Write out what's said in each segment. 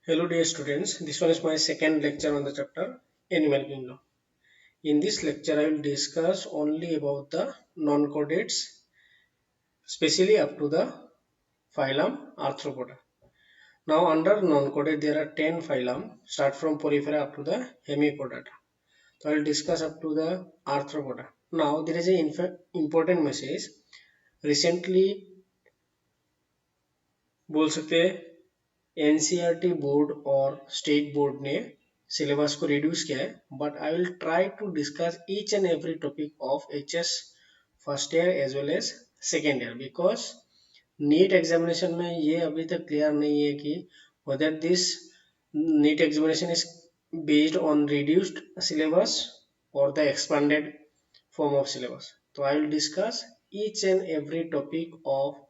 Hello dear students, this one is my second lecture on the chapter Animal Kingdom. In this lecture I will discuss only about the non-chordates, especially up to the phylum Arthropoda. Now under non-chordate there are 10 phylum, start from Porifera up to the Hemichordata. So I will discuss up to the Arthropoda. Now there is an important message. Recently बोल सकते हैं NCERT board और state board ने syllabus को reduce किया है but I will try to discuss each and every topic of HS first year as well as second year because NEET examination में ये अभी तक क्लियर नहीं है कि whether this NEET examination is based on reduced syllabus or the expanded form of syllabus. So I will discuss each and every topic of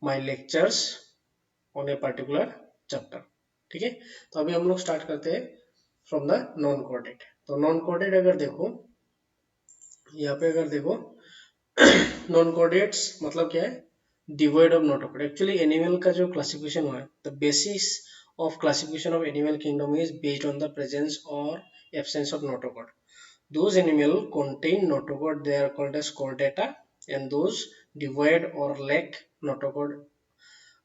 my lectures on a particular chapter. ठीक है, तो अभी हम लोग start करते हैं from the non coordinate. तो non coordinate अगर देखो, यहाँ पे अगर देखो नॉन कोऑर्डिनेट्स मतलब क्या है, devoid of notochord. Actually animal का जो क्लासिफिकेशन हुआ है, the basis of classification of animal kingdom is based on the presence और absence of notochord. Those animal contain notochord, they are called as chordata, and those devoid or lack notochord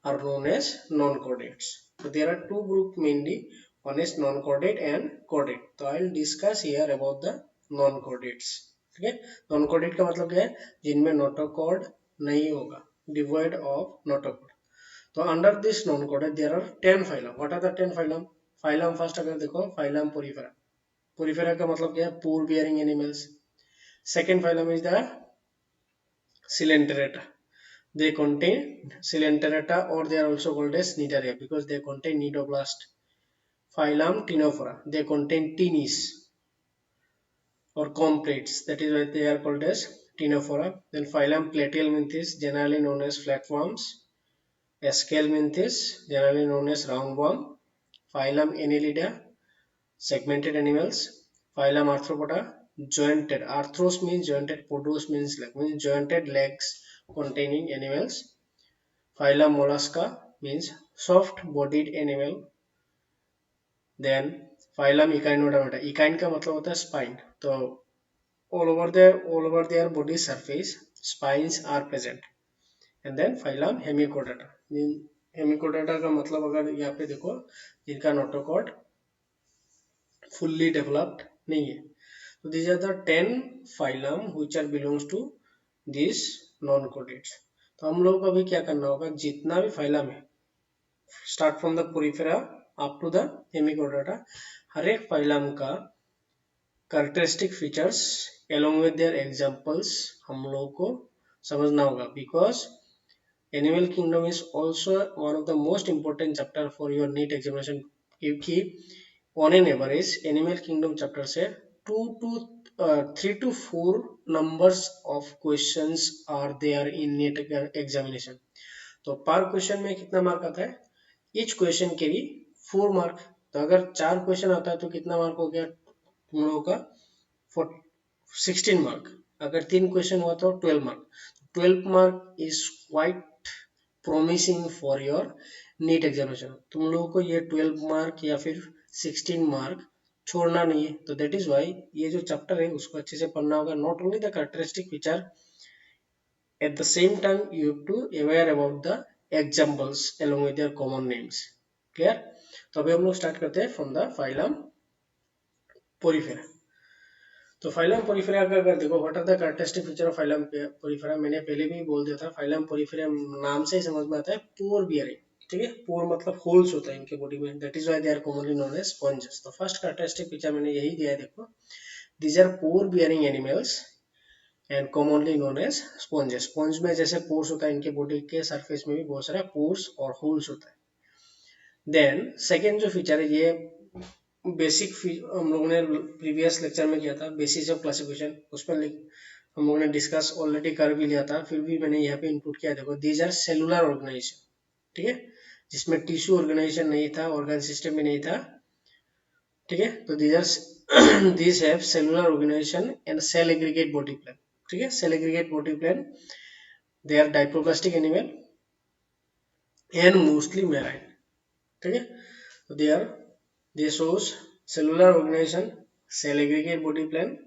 are known as non-chordates. So there are two groups mainly, one is non-chordate and chordate. So I will discuss here about the non-chordates. ठीक है, non-chordate का मतलब क्या है, जिनमें notochord नहीं होगा, devoid of notochord. तो under this non-chordate there are 10 phylum. What are the 10 phylum? Phylum first अगर देखो, phylum Porifera. Porifera का मतलब क्या है, pore bearing animals. Second phylum is the Coelenterata. They contain Coelenterata, or they are also called as Cnidaria because they contain nidoblast. Phylum Ctenophora. They contain tinies or complates. That is why they are called as Ctenophora. Then phylum Platyhelminthes, generally known as flatworms. Aschelminthes, generally known as roundworm. Phylum Annelida, segmented animals. Phylum Arthropoda, jointed. Arthros means jointed, podos means leg, means jointed legs containing animals. Phylum Mollusca means soft bodied animal. Then phylum Echinodermata. Echine का मतलब होता है spine. तो all over their body surface spines are present. And then phylum Hemichordata. Hemichordata का मतलब अगर यहाँ पे देखो, जिनका notochord fully developed नहीं है. So these are the 10 phylum which are belongs to these non-chordates. तो हम लोग को अभी क्या करना होगा, जितना भी phylum है, start from the porifera up to the hemichordata, हर एक फाइलम का characteristic features along with their examples हम लोगों को समझना होगा. Because animal kingdom is also one of the most important chapter for your NEET examination, क्योंकि on an average animal kingdom chapter से 3 to 4 numbers of questions are there in NEET examination. तो पर question में कितना mark आता है, each question carry 4 mark. तो अगर 4 क्वेश्चन आता है तो कितना मार्क हो गया तुम लोगों का, 16 मार्क. अगर 3 क्वेश्चन हुआ तो 12 mark. 12 mark is quite promising for your NEET examination. तुम लोगों को ये 12 मार्क या फिर 16 मार्क छोड़ना नहीं है. तो दैट इज वाई ये जो चैप्टर है उसको अच्छे से पढ़ना होगा. Not only the characteristic feature, at the same time you have to aware about the examples along with their common names. Clear? तो अभी हम लोग स्टार्ट करते हैं फ्रॉम द फाइलम पोरिफेरा. तो फाइलम पोरिफेरा का अगर देखो, what are the characteristic feature of phylum Porifera, मैंने पहले भी बोल दिया था. फाइलम पोरिफेरा नाम से ही समझ में आता है पोर बियरिंग. ठीक है, पोर मतलब होल्स होता है इनके बॉडी में, that is why they are commonly known as sponges. तो फर्स्ट कैरेक्टरिस्टिक फीचर मैंने यही दिया है, देखो, these are pore bearing animals and commonly known as sponges. Sponge में जैसे पोर्स होता है, इनके बॉडी के सरफेस में भी बहुत सारा पोर्स और होल्स होता है. देन सेकेंड जो फीचर है, ये बेसिक हम लोगों ने प्रीवियस लेक्चर में किया था, बेसिस ऑफ क्लासिफिकेशन, उसमें हम लोगों ने डिस्कस ऑलरेडी कर भी लिया था, फिर भी मैंने यहाँ पे इनपुट किया. देखो, दीज आर सेलुलर ऑर्गेनाइजेशन. ठीक है, जिसमें टिश्यू ऑर्गेनाइजेशन नहीं था, ऑर्गन सिस्टम भी नहीं था. ठीक है, तो these have cellular organization and cell aggregate body plan. ठीक है, cell aggregate body plan, they are diploblastic animal and mostly marine. ठीक है, So they shows cellular organization, cell aggregate body plan,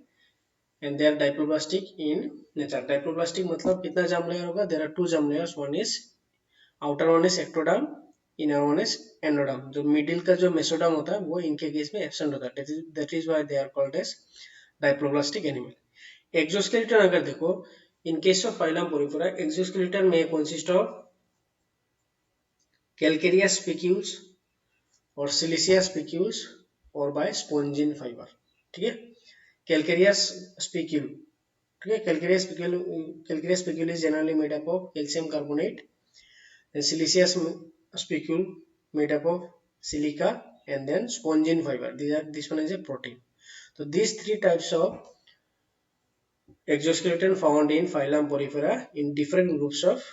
and they are diploblastic in nature. Diploblastic मतलब कितना germ layer होगा? There are two germ layers. One is outer one is ectoderm, inner one is endoderm. जो middle का जो mesoderm होता है वो इनके केस में absent होता है. That is why they are called as diploblastic animal. Exoskeleton अगर देखो, in case of phylum Porifera, exoskeleton may consist of calcareous spicules और siliceous spicules और by spongin fiber. ठीक है, calcareous spicule. ठीक है, calcareous spicule is generally made up of calcium carbonate, and siliceous spicule made up of silica, and then spongin fiber. This one is a protein. So these three types of exoskeleton found in phylum Porifera in different groups of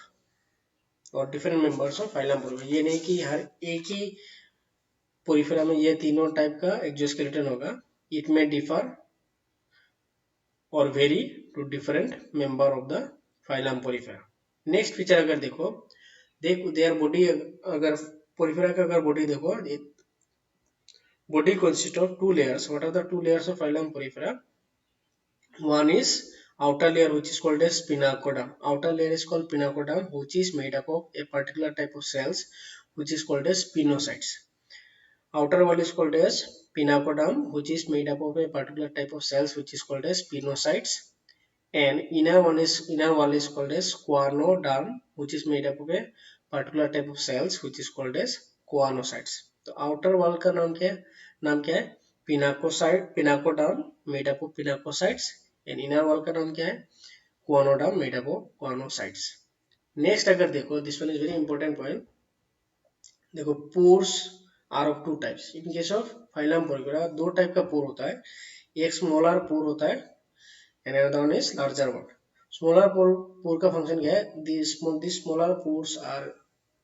और different members of phylum Porifera. ये नहीं कि हर एक ही Porifera में ये तीनों type का exoskeleton होगा. इट में डिफर और very to different member of the phylum Porifera. Next feature अगर देखो, देयर बॉडी, अगर पोरिफेरा का अगर बॉडी देखो, body consist of two layers. What are the two layers of phylum Porifera? One is outer layer which is called as spinacoderm. Outer layer is called spinacoderm, which is made up of a particular type of cells which is called as spinocytes. Outer wall is called as spinacoderm, which is made up of a particular type of cells which is called as spinocytes, and inner wall is called as squamosome, which is made up of a particular type of cells which is called as squamoscytes. तो outer wall का नाम क्या है? Spinacoderm made up of spinocytes, and inner wall का नाम क्या है? Squamosome made up of squamoscytes. Next अगर देखो, this one is very important point. देखो, pores are of two types. In case of phylum porifera दो टाइप का pore होता है. एक स्मॉलर पोर होता है and another one is larger one. Smaller pore का फंक्शन क्या है? These smaller pores are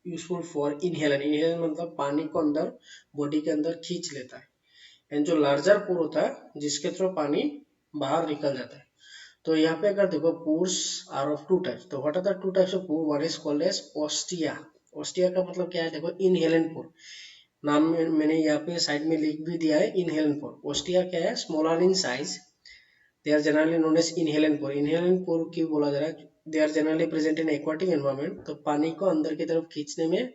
useful for inhalant. Inhalant मतलब पानी को अंदर बॉडी के अंदर खींच लेता है. एंड जो लार्जर पोर होता है जिसके थ्रू पानी बाहर निकल जाता है. तो यहाँ पे अगर देखो, pores are of two types. तो what are the two types of pore? One is called as ostia. Ostia का मतलब क्या है? देखो, इनहेलेंट पोर. नाम मैंने यहाँ पे साइड में लिख भी दिया है, इनहेलेंट पोर. ओस्टिया क्या है? Smaller in size. They are generally known as inhalant pore. Inhalant pore क्यों बोला जा रहा है? They are generally present in aquatic environment. तो पानी को अंदर की तरफ खींचने में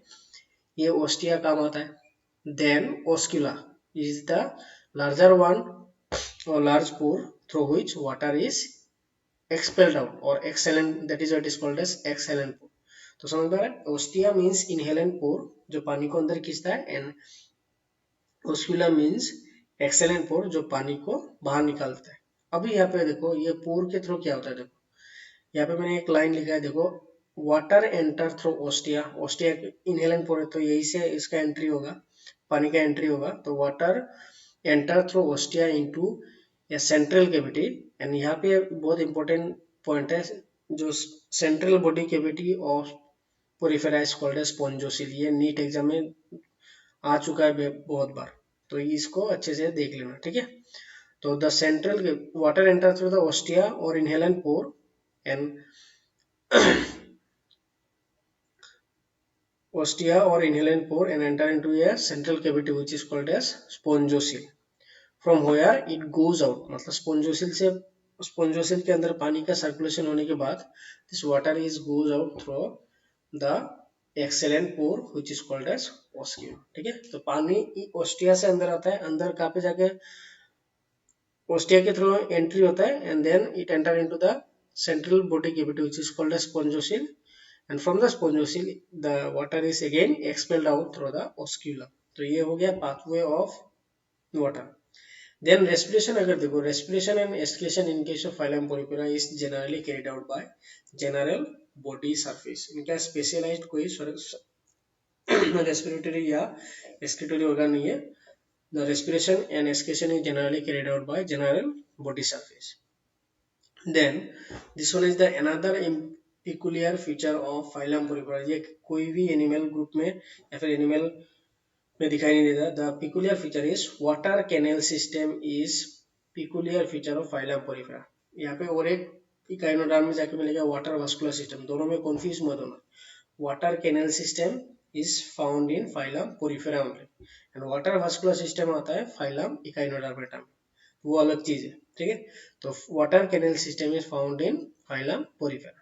ये ओस्टिया काम आता है. Then oscula is the larger one or large pore through which water is expelled out or exhalant. That is what is called as exhalant pore. तो समझ में आ रहा है? ओस्टिया मीन्स इनहेलेंट पोर जो पानी को अंदर खींचता है, एंड ओस्कुला मीन्स एक्सेलेंट पोर जो पानी को बाहर निकालता है. अभी यहाँ पे देखो, ये पोर के थ्रू क्या होता है. देखो, यहाँ पे मैंने एक लाइन लिखा है. देखो, water enter through ostia. Ostia inhalant पोर है तो यही से इसका एंट्री होगा, पानी का एंट्री होगा. तो water enter through ostia into a central cavity. And यहाँ पे बहुत इंपॉर्टेंट पॉइंट है, जो central body cavity of porifera is called as spongocoel. ये नीट एग्जाम में आ चुका है बहुत बार, तो इसको अच्छे से देख लेना. ठीक है, तो the central water enter through the ostia or inhalant pore, and ostia or inhalant pore and enter into a central cavity which is called as spongosil, from where it goes out. मतलब स्पोंजोसिल के अंदर पानी का circulation होने के बाद this water is goes out through the excellent pore which is called as oscula. ठीक है, तो पानी ओस्टिया से अंदर आता है. अंदर कहाँ पे जाके ओस्टिया के थ्रू एंट्री होता है, and then it enter into the central body cavity which is called as spongocoel, and from the spongocoel the water is again expelled out through the oscula. तो ये हो गया pathway of water. Then respiration अगर देखो, respiration and excretion in case of phylum Porifera is generally carried out by general body surface. इनका specialised कोई respiratory या excretory organ नहीं है. The respiration and excretion is generally carried out by general body surface. Then this one is the another peculiar feature of phylum Porifera. ये कोई भी animal group में या फिर एनिमल में दिखाई नहीं देता. The peculiar feature is water canal system is peculiar feature of phylum Porifera. यहाँ पे और एक इकाइनोडर्म में जाके मिलेगा वाटर वास्कुलर सिस्टम. दोनों में कंफ्यूज मत होना. Water canal system is found in phylum Porifera only, and water vascular system आता है phylum Echinodermata में, वो अलग चीज है, ठीक है। तो water canal system is found in phylum Porifera।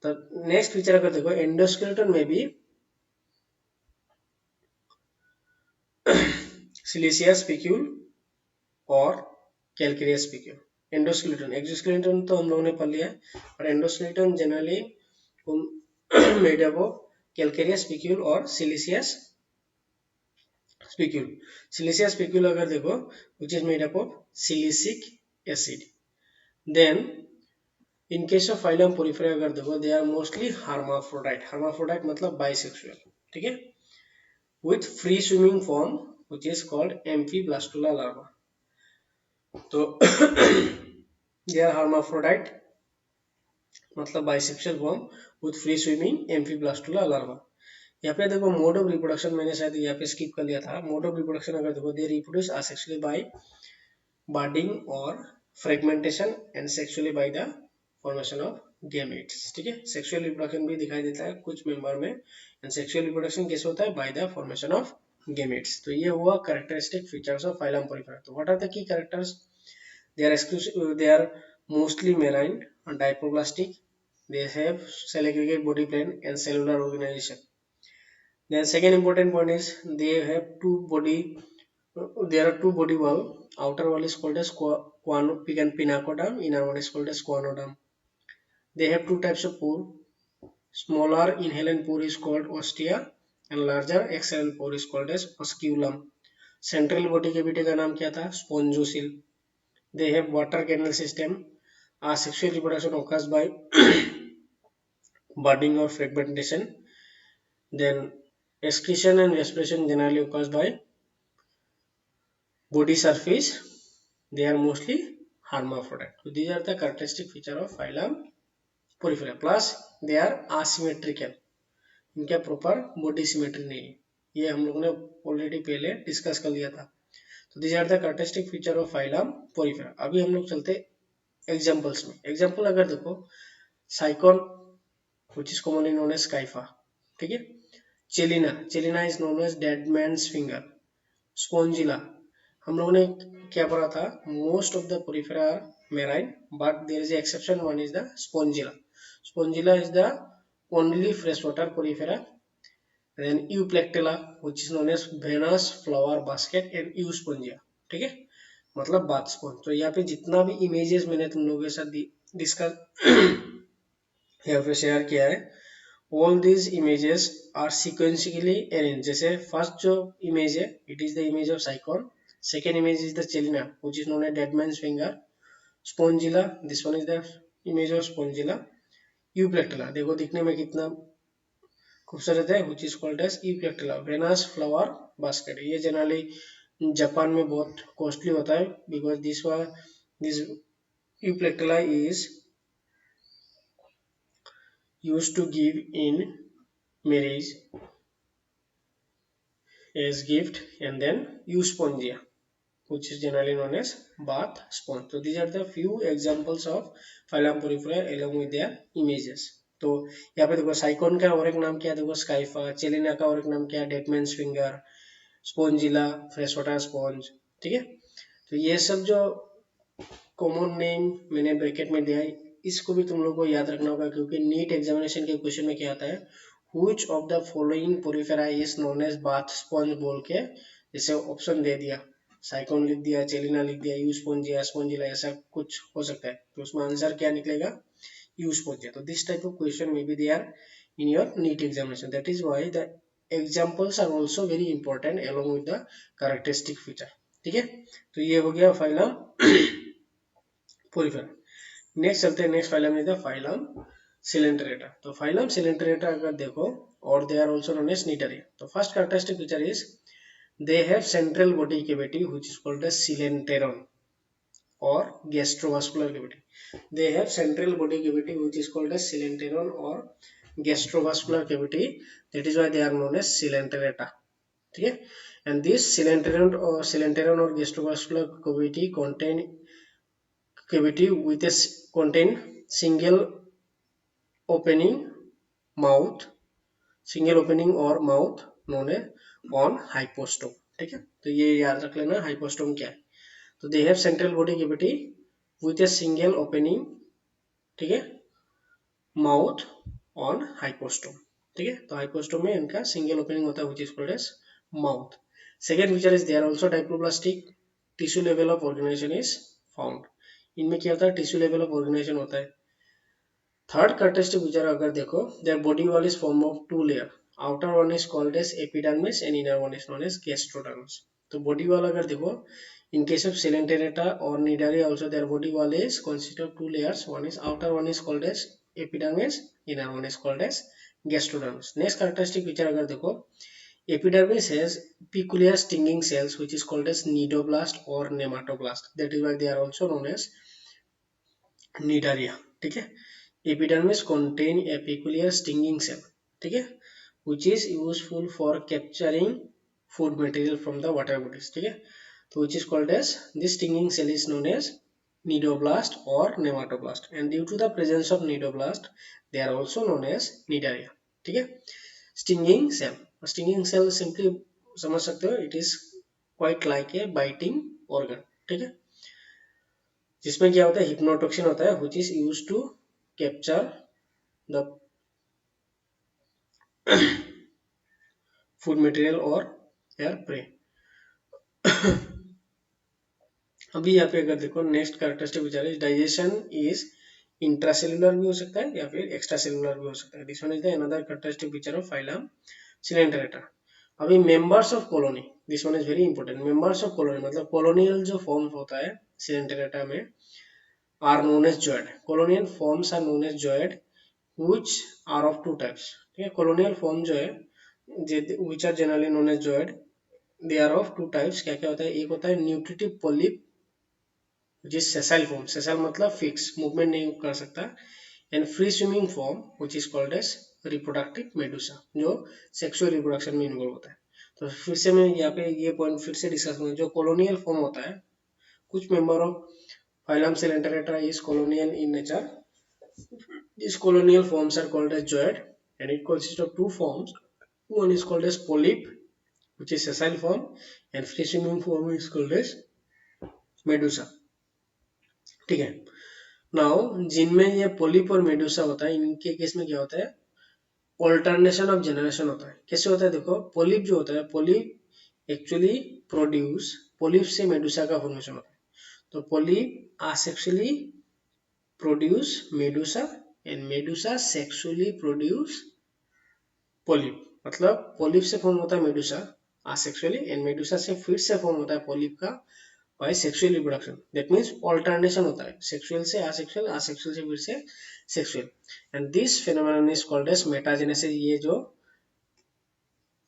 तो नेक्स्ट फीचर अगर देखो एंडोस्केलेटन में भी सिलिशिया स्पिक्यूल और कैलकेरियस स्पिक्यूल। एंडोस्केलेटन, एक्सोस्केलेटन तो हम लोगों ने पढ़ लिया है, और endoskeleton generally made up of calcareous spicule और सिलिशियस स्पिक्यूल। सिलिशियस स्पिक्यूल अगर देखो which is made up of silicic acid। then in case of phylum Porifera अगर देखो they are mostly hermaphrodite। hermaphrodite मतलब bisexual, ठीक है, with free swimming form which is called amphiblastula larva। तो they are hermaphrodite मतलब bisexual form with free swimming amphiblastula larva. यहाँ पे देखो मोड ऑफ रिप्रोडक्शन मैंने शायद यहाँ पे स्किप कर लिया था। मोड ऑफ रिप्रोडक्शन अगर देखो they reproduce asexually by budding और fragmentation and sexually by the formation of gametes, ठीक है। सेक्सुअल रिप्रोडक्शन भी दिखाई देता है कुछ मेंबर में, एंड सेक्सुअल रिप्रोडक्शन कैसे होता है, by the formation of gametes. तो ये हुआ characteristic features of phylum Porifera. तो what are the key characters? they are exclusive, they are mostly marine and diploblastic, they have cell aggregate body plan and cellular organization। Then second important point is they have two body, there are two body wall, outer wall is called as pinacoderm, inner one is called as squanoderm। They have two types of pore, smaller inhalent pore is called ostia and larger exhalent pore is called as osculum। central body cavity का नाम क्या था, स्पोंजोसिल। they have water canal system, asexual reproduction occurs by budding or fragmentation, then excretion and respiration generally occurs by body surface, they are mostly hermaphrodite। So these are the characteristic feature of phylum Porifera, plus they are asymmetrical, इनका proper body symmetry नहीं है, ये हम लोगों ने already पहले discuss कर लिया था। तो these are the characteristic feature of phylum Porifera। अभी हम लोग चलते एग्जाम्पल्स में। एग्जाम्पल अगर देखो साइकॉन which is commonly known as Skypha, ठीक है। Chalina, Chalina is known as dead man's finger. Spongilla, हम लोगों ने क्या पढ़ा था, most of the Porifera are marine but there is exception, one is the Spongilla. Spongilla is the only fresh water Porifera. Then Euplectella which is known as Venus flower basket and Euspongia, ठीक है, मतलब bath sponge. तो यहाँ पे जितना भी images मैंने तुम लोगों के साथ डिस्कस यहाँ पे शेयर किया है, all these images are sequentially arranged। जैसे फर्स्ट जो इमेज है it is the image of Sycon, second image is the Chalina which is known as dead man's finger, Spongilla this one is the image of Spongilla, Euplectella देखो दिखने में कितना खूबसूरत है which is called as Euplectella, Venus flower basket. ये generally Japan में बहुत costly होता है because this Euplectella is used to give in marriage as gift, and then euspongia which is generally known as bath sponge। So these are the few examples of phylum Porifera along with their images। तो यहाँ पे देखो साइकॉन का और एक नाम क्या है, देखो स्काइफा, चेलिना का और एक नाम क्या है, डेडमैन्स फिंगर, स्पोंजिला फ्रेश वाटर स्पॉन्ज, ठीक है। तो ये सब जो कॉमन नेम मैंने ब्रैकेट में दिया है इसको भी तुम लोग को याद रखना होगा, क्योंकि नीट एग्जामिनेशन के क्वेश्चन में क्या आता है, which of the following Porifera is known as bath sponge बोल के जैसे ऑप्शन दे दिया, साइकॉन लिख दिया, चेलिना लिख दिया, यूस्पोंजिया, स्पोंजिला, ऐसा कुछ हो सकता है, तो उसमें आंसर क्या निकलेगा, यूस्पोंजिया। तो this type of question may be they are in your NEET examination, that is why the examples are also very important along with the characteristic feature, ठीक है। तो ये हो गया फाइलम पोरिफेरा। नेक्स्ट चलते हैं, next phylum is the phylum Coelenterata. तो phylum Coelenterata अगर देखो, और they are also known as Cnidaria. तो first characteristic feature is they have central body cavity which is called as coelenteron और gastrovascular cavity. They have central body cavity which is called as coelenteron और gastrovascular cavity, that is why they are known as Coelenterata, ठीक है। And this coelenteron और gastrovascular cavity contain cavity with a contain single opening mouth single opening और mouth known है on hypostome. ठीक है, तो ये याद रख लेना हाइपोस्टोम क्या है। तो दे have central body cavity with A single opening, ठीक है, माउथ ऑन हाइपोस्टोम। ठीक है, तो हाइपोस्टोम में इनका सिंगल ओपनिंग होता है which is called as mouth. Second feature is they are also diploblastic, tissue level of organisation is found. इनमें क्या होता है, टिश्यू लेवल ऑफ ऑर्गेनाइजेशन होता है। थर्ड कैरेक्टरिस्टिक फीचर अगर देखो, their body wall is form of two layer, outer one is called as epidermis and inner one is known as gastrodermis. तो body wall अगर देखो, in case of Coelenterata or Cnidaria also their body wall is consist of two layers, one is outer one is called as epidermis, inner one is called as gastrodermis. Next characteristic feature अगर देखो, epidermis has peculiar stinging cells which is called as cnidoblast or nematoblast, that is why they are also known as Cnidaria। ठीक है, epidermis contain a peculiar stinging cell, ठीक है, which is useful for capturing food material from the water bodies। ठीक है, तो which is called as, this stinging cell is known as cnidoblast or nematoblast, and due to the presence of cnidoblast they are also known as cnidaria। ठीक है, stinging cell simply समझ सकते हो, it is quite like a biting organ. ठीक है, जिसमें क्या होता है, हिप्नोटॉक्सिन होता है which is used to capture the food material और एयर प्रे। अभी यहाँ पे अगर देखो, next characteristic which is digestion is intracellular भी हो सकता है या फिर एक्स्ट्रा सेलुलर भी हो सकता है। This one is the another characteristic feature of phylum Coelenterata. अभी members of colony, this one is very important. Members of colony मतलब कॉलोनियल जो फॉर्म होता है सिलेंटरेटा में, are known as zooid. Colonial forms are known as zooid which are of two types। ठीक है, colonial form जो है which are generally known as joid, they are of two types। क्या क्या होता है, एक होता है nutritive polyp which is sessile form, sessile मतलब फिक्स मूवमेंट नहीं कर सकता, and free swimming form which is called as reproductive Medusa, जो सेक्सुअल रिप्रोडक्शन में इन्वॉल्व होता है। तो फिर से मैं यहाँ पे ये पॉइंट फिर से डिस्कस करूंगा। जो कॉलोनियल फॉर्म होता है, कुछ member of phylum Coelenterata is colonial in nature. These colonial forms are called as zoid, and it consists of two forms. One is called as polyp, which is sessile form, and free swimming form is called as medusa। ठीक है, now जिनमें ये polyp और Medusa होता है, इनके case में क्या होता है, ऑल्टरनेशन ऑफ जनरेशन होता है। कैसे होता है देखो, पोलिप जो होता है, पोलिप एक्चुअली प्रोड्यूस, पोलिप से मेडुसा का फॉर्मेशन होता है। तो polyp asexually produce medusa and medusa sexually produce polyp. मतलब पोलिप से फॉर्म होता है मेडुसा आसेक्सुअली, एंड मेडुसा से फिर से फॉर्म होता है पोलिप का by sexual reproduction. That means alternation होता है सेक्सुअल से आसेक्सुअल, आसेक्सुअल से फिर से sexual, and this phenomenon is called as metagenesis. ये जो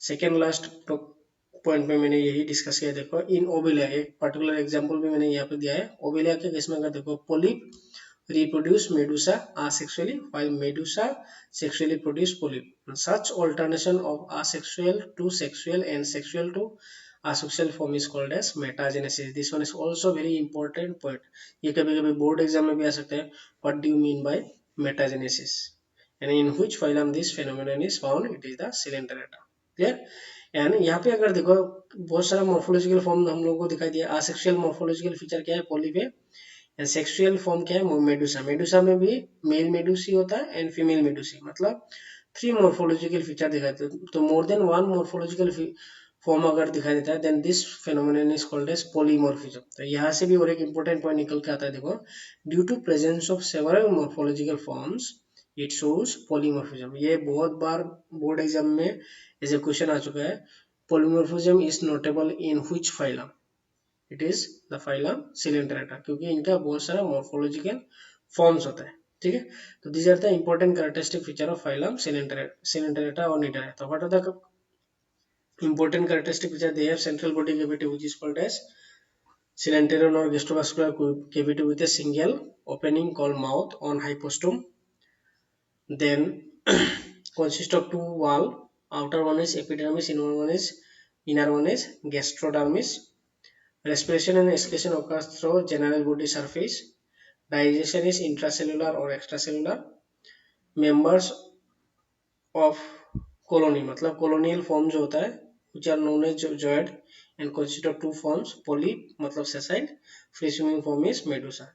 सेकेंड लास्ट पॉइंट में मैंने यही डिस्कस किया। देखो इन ओविलिया, एक पर्टिकुलर एग्जांपल भी मैंने यहाँ पे दिया है। ओविलिया के केस में अगर देखो, polyp reproduce medusa asexually while medusa sexually produce polyp. Such alternation of asexual to sexual and sexual to asexual form is called as metagenesis। This one is also very important point। ये कभी कभी board exam में भी आ सकते हैं। What do you mean by metagenesis and in which phylum this phenomenon is found? It is the Coelenterata। Clear? And यहाँ पे अगर देखो, बहुत सारा मॉर्फोलॉजिकल फॉर्म हम लोगों को दिखाई दिया। आसेक्सुअल मॉर्फोलॉजिकल फीचर क्या है, पोलिप है, एंड सेक्सुअल फॉर्म क्या है, मेडुसा। मेडुसा में भी मेल मेडुसी होता है एंड फीमेल मेडुसी, मतलब थ्री मॉर्फोलॉजिकल फीचर दिखाई देते हैं। तो more than one morphological form अगर दिखाई देता है, then this phenomenon is called as polymorphism. तो यहाँ से भी और एक इंपॉर्टेंट पॉइंट निकल के आता है। देखो, due to presence of several morphological forms it shows polymorphism. ये बहुत बार बोर्ड एग्जाम में ऐसे क्वेश्चन आ चुका है। Polymorphism is notable in which phylum? It is the phylum Coelenterata, क्योंकि इनका बहुत सारा मॉर्फोलॉजिकल फॉर्म्स होता है। ठीक है, तो these are the important characteristic feature of phylum Coelenterata और निडाया। तो what are the important characteristic feature? They have central body cavity which is called as coelenteron और gastrovascular cavity with a single opening called mouth on hypostome, then consist of two wall, outer one is epidermis, inner one is gastrodermis। Respiration and excretion occurs through general body surface. Digestion is intracellular or extracellular. Members of colony मतलब colonial form जो होता है which are known as zoid and consist of two forms polyp मतलब sessile, free swimming form is medusa.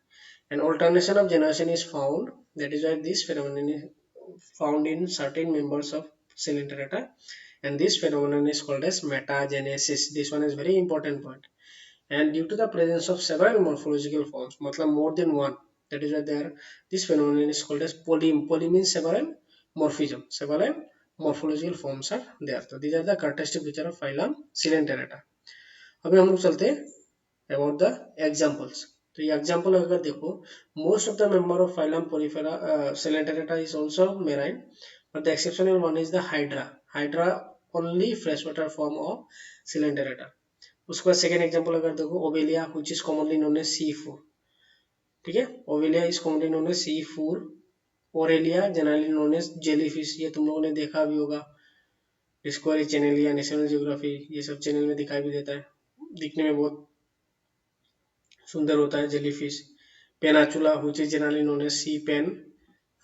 An alternation of generation is found, that is why this phenomenon is found in certain members of Coelenterata, and this phenomenon is called as metagenesis. This one is very important point. And due to the presence of several morphological forms matlab more than one, that is why there this phenomenon is called as polym. Poly means several, morphism several morphological forms are there. So these are the characteristic feature of phylum Coelenterata. अभी हम लोग चलते हैं about the examples. तो ये example अगर देखो, most of the member of phylum Porifera Coelenterata is also marine, but the exceptional one is the hydra. Hydra only freshwater form of Coelenterata. उसके बाद सेकेंड एग्जांपल अगर देखो, Obelia which is commonly known as sea fur. ठीक है, Obelia is commonly known as sea fur. Aurelia generally known as jellyfish. ये तुम लोगों ने देखा भी होगा, डिस्कवरी चैनल या नेशनल जियोग्राफी ये सब चैनल में दिखाई भी देता है, दिखने में बहुत सुंदर होता है jellyfish. Pennatula which is generally known as sea pen.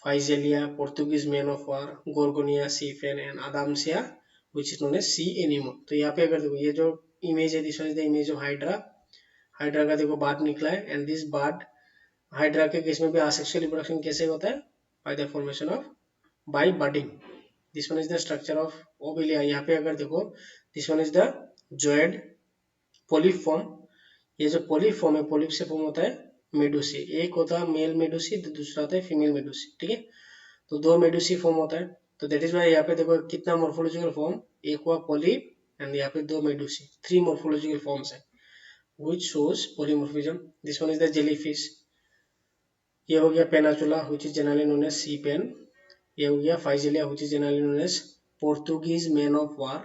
Physalia Portuguese man of war. Gorgonia sea pen and Adamsia which is known as sea anemone. तो यहाँ पे अगर देखो ये जो इमेज है, this one is the image of Hydra. Hydra का देखो बार्ड निकला है, एंड दिस बार्ड हाइड्रा के केस में भी आसेक्सुअल रिप्रोडक्शन कैसे होता है, by the formation of by budding. This one is the structure of Obelia. यहाँ पे अगर देखो, this one is the zooid polyp form. ये जो पोलिप फॉर्म है, पोलिप से फॉर्म होता है मेडुसी. एक होता है मेल मेडुसी, तो दूसरा होता है फीमेल मेडुसी. ठीक है, तो दो मेडुसी फॉर्म होता है. तो दैट इज वाई यहाँ पे देखो कितना मोर्फोलॉजिकल फॉर्म, एक हुआ पोलिप एंड यहाँ पे दो मेडुसी, थ्री मोर्फोलॉजिकल फॉर्म्स है which shows polymorphism. This one is the jellyfish. ये हो गया पेनाचुला which is generally known as sea pen. ये हो गया फाइजेलिया which is generally known as Portuguese man of war.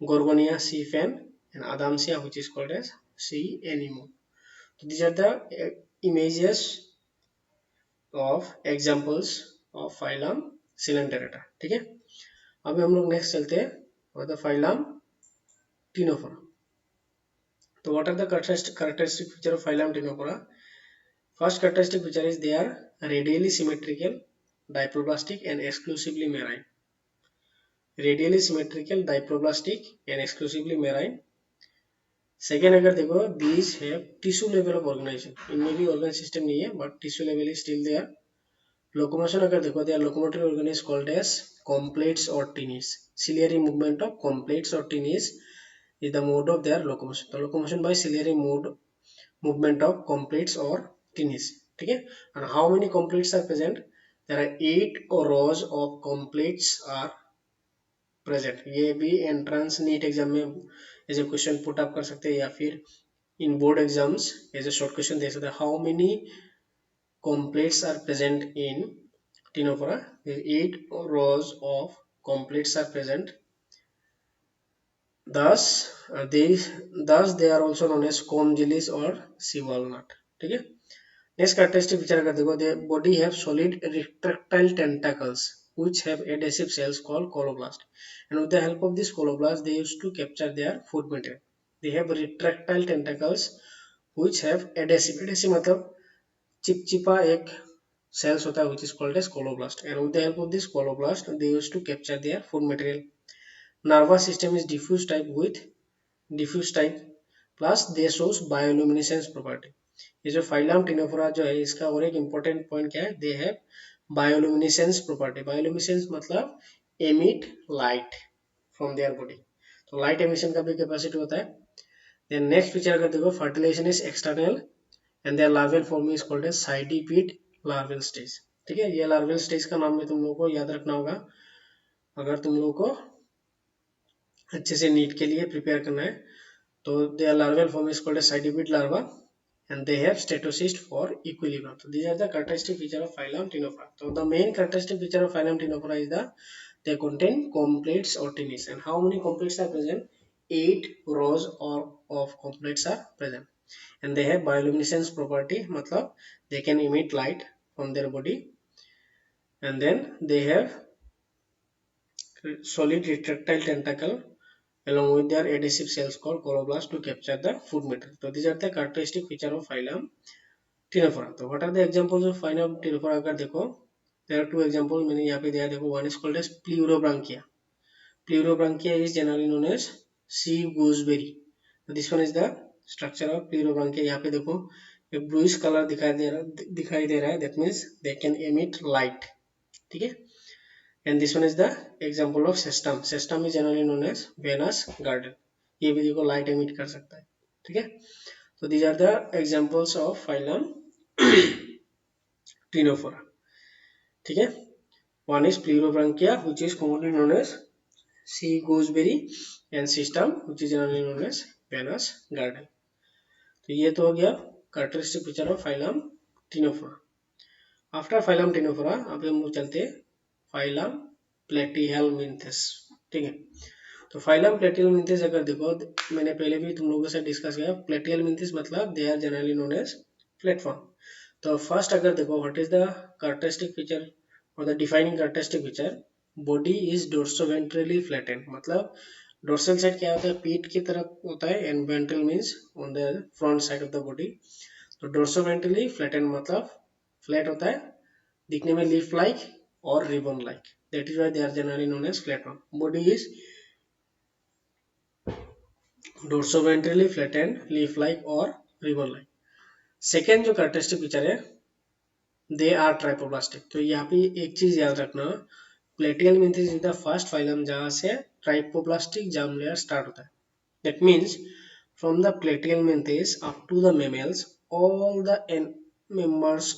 Gorgonia sea pen and Adamsia which is called as sea anemone. So these are the images of examples of phylum Coelenterata. ठीक है, अभी हम लोग next चलते हैं और the phylum Ctenophora. So what are the characteristic feature of phylum Ctenophora? First characteristic feature is they are radially symmetrical, diploblastic and exclusively marine. Radially symmetrical, diploblastic and exclusively marine. Second अगर देखो, these have tissue level of organization. इनमें भी organ system नहीं है, but tissue level is still there. Locomotion अगर देखो, they are locomotory organ is called as complex or tenuis. Ciliary movement of complex or tenuis is the mode of their locomotion. The locomotion by ciliary movement of complex or tenuis. ठीक है, and how many completes are present? There are 8 rows of completes are present. ये भी entrance NEET exam में as a question put up कर सकते हैं, या फिर in board exams as a short question दे सकते हैं. How many completes are present in Ctenophora? 8 rows of completes are present. Thus they are also known as comb jellies or sea walnut. ठीक है, नेक्स्ट कैरेक्टरिस्टिक फीचर अगर देखो, they body have solid retractile tentacles which have adhesive cells called coloblast, and with the help of this coloblast they used to capture their food material. They have retractile tentacles which have adhesive मतलब चिपचिपा एक cells होता है which is called as coloblast, and with the help of this coloblast they used to capture their food material. Nervous system is diffuse type plus they shows bioluminescence property. ये जो phylum Ctenophora जो है, इसका और एक important point क्या है, they have bioluminescence property. Bioluminescence मतलब emit light from their body. तो लाइट एमिशन का भी कैपेसिटी होता है. देन नेक्स्ट फीचर अगर देखो, fertilisation is external and their larval form is called as cydippid larval stage. ठीक है, ये लार्वल स्टेज का नाम में तुम लोगों को याद रखना होगा अगर तुम लोगों को अच्छे से नीट के लिए प्रिपेयर करना है. तो their larval form is called as cydippid larva and they have statocyst for equilibrium. So these are the characteristic feature of phylum Ctenophora. So the main characteristic feature of phylum Ctenophora is they contain completes or tenuis. And how many completes are present? 8 rows of completes are present, and they have bioluminescence property. मतलब they can emit light from their body, and then they have solid retractile tentacle along with their adhesive cells called coloblast to capture the food material. So these are the characteristic feature of phylum Ctenophora. So what are the examples of phylum Ctenophora? अगर देखो, there are two examples मैंने यहाँ पे दिया. देखो, one is called as Pleurobranchia. Pleurobrancia is generally known as sea gooseberry. So this one is the structure of pleurobrancia. यहाँ पे देखो एक bluish color दिखाई दे रहा है that means they can emit light. ठीक है. And this one is the example of cestum. Cestum is generally known as Venus garden. ये भी देखो light emit कर सकता है. ठीक है. So these are the examples of phylum Ctenophora. ठीक है. One is Pleurobrancia, which is commonly known as sea gooseberry, and system, which is generally known as Venus garden. तो ये तो हो गया characteristic feature of phylum Ctenophora. After phylum Ctenophora, अब हम लोग चलते phylum Platyhelminthes. ठीक है. तो फाइलम प्लेटिहेलमिंथेस अगर देखो, मैंने पहले भी तुम लोगों से डिस्कस किया, प्लेटिहेलमिंथेस मतलब they are generally known as flatworm. तो फर्स्ट अगर देखो what is the characteristic feature और the defining characteristic feature, body is dorsoventrally flattened. मतलब डोर्सल साइड क्या होता है, पीठ की तरफ होता है, and ventral means on the front side of the body. तो डोर्सोवेंट्रली फ्लैटेंड मतलब फ्लैट होता है, दिखने में लीफ लाइक और ribbon like. That is why they are generally known as flatworm. Body is dorsoventrally flattened, leaf like और ribbon like. Second जो characteristic feature है, दे आर ट्राइपोप्लास्टिक. तो यहाँ पे एक चीज याद रखना, Platyhelminthes is the first phylum जहां से ट्राइपोप्लास्टिक जर्म लेयर स्टार्ट होता है. That means from the Platyhelminthes up to the mammals, all the members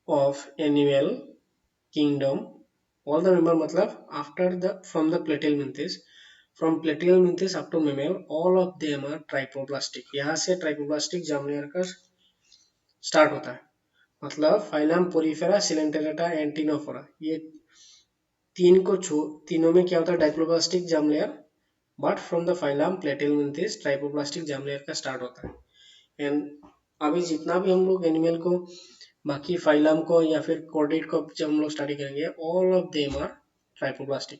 of animal kingdom, all the member मतलब after the from the platyhelminthes, from platyhelminthes up to mammal, all of them are triploblastic. यहाँ से triploblastic germ layer का start होता है. मतलब phylum Porifera, Coelenterata and Ctenophora, ये तीनों में क्या होता है, diploblastic germ layer. But from the phylum Platyhelminthes triploblastic germ layer का स्टार्ट होता है. एंड अभी जितना भी हम लोग एनिमल को, बाकी फाइलम को या फिर कॉर्डेट को जब हम लोग स्टडी करेंगे, ऑल ऑफ देम आर ट्राइपोप्लास्टिक.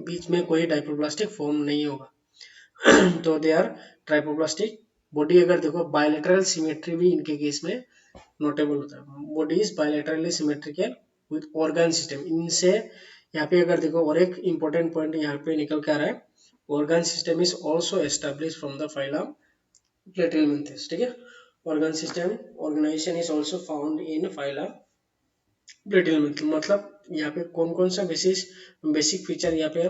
बीच में कोई डाइप्लोप्लास्टिक फॉर्म नहीं होगा. तो दे आर ट्राइपोप्लास्टिक. बॉडी अगर देखो बायलेटरल सिमेट्री भी इनके केस में नोटेबल होता है. Body is bilaterally symmetrical with organ system. इनसे यहाँ पे अगर देखो और एक इंपॉर्टेंट पॉइंट यहाँ पे निकल के आ रहा है, organ system is also establish from the phylum Platyhelminthes. ठीक है. Organ system organisation is also found in phylum Platyhelminthes. मतलब यहाँ पे कौन कौन सा बेसिक फीचर यहाँ पे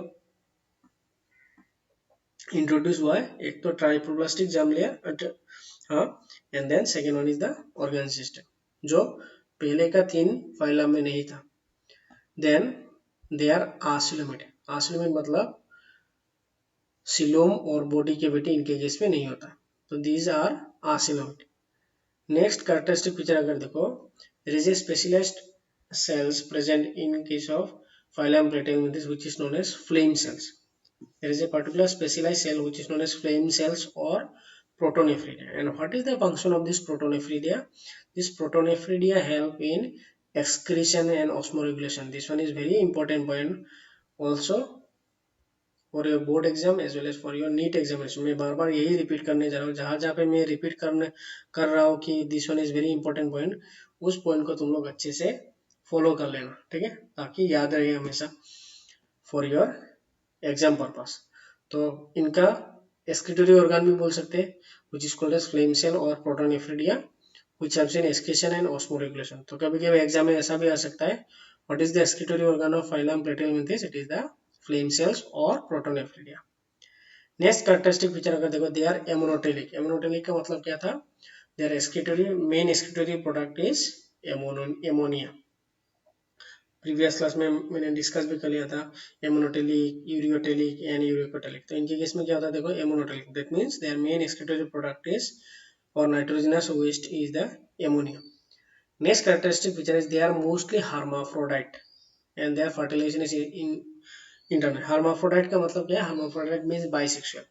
इंट्रोड्यूस हुआ है. एक तो ट्राइपोप्लास्टिक जर्म लेयर, हाँ, and then second one is the organ system, जो पहले का 3 फाइलम में नहीं था. Then they are आसिलोमेट. आसिलोमेट मतलब सिलोम और बॉडी कैविटी इनके केस में नहीं होता. तो these are acoelomate. Next characteristic feature अगर देखो, there is a specialised cells present in case of phylum Platyhelminthes which is known as flame cells. There is a particular specialized cell which is known as flame cells or protonephridia. And what is the function of this protonephridia? This protonephridia help in excretion and osmoregulation. This one is very important point also for your board exam as well as for your NEET examination. मैं बार बार यही repeat करने जा रहा हूँ, जहाँ जहाँ पे मैं रिपीट कर रहा हूँ कि this one is very important point, उस पॉइंट को तुम लोग अच्छे से फॉलो कर लेना. ठीक है, ताकि याद रहे हमेशा फॉर योर एग्जाम पर्पस. तो इनका एक्सक्रीटरी ऑर्गन भी बोल सकते हैं, which is called as flame cell और protonephridia, which helps in excretion and osmoregulation. तो कभी कभी एग्जाम में ऐसा भी आ सकता है, what is the excretory organ of phylum Platyhelminthes? It is the flame cells or protonephridia. Next characteristic feature अगर देखो, दे आर एमोनोटेलिक. एमोनोटेलिक का मतलब क्या था, their excretory main excretory product is ammonia. Previous class में मैंने डिस्कस भी कर लिया था, एमोनोटेलिक, यूरियोटेलिक एंड यूरिकोटेलिक. तो इनके केस में क्या होता है देखो, ammonotelic, that means their main excretory product is और nitrogenous waste is the ammonia. Next characteristic feature is they are mostly hermaphrodite and their fertilization is in internal. hermaphrodite का मतलब क्या है, hermaphrodite means bisexual.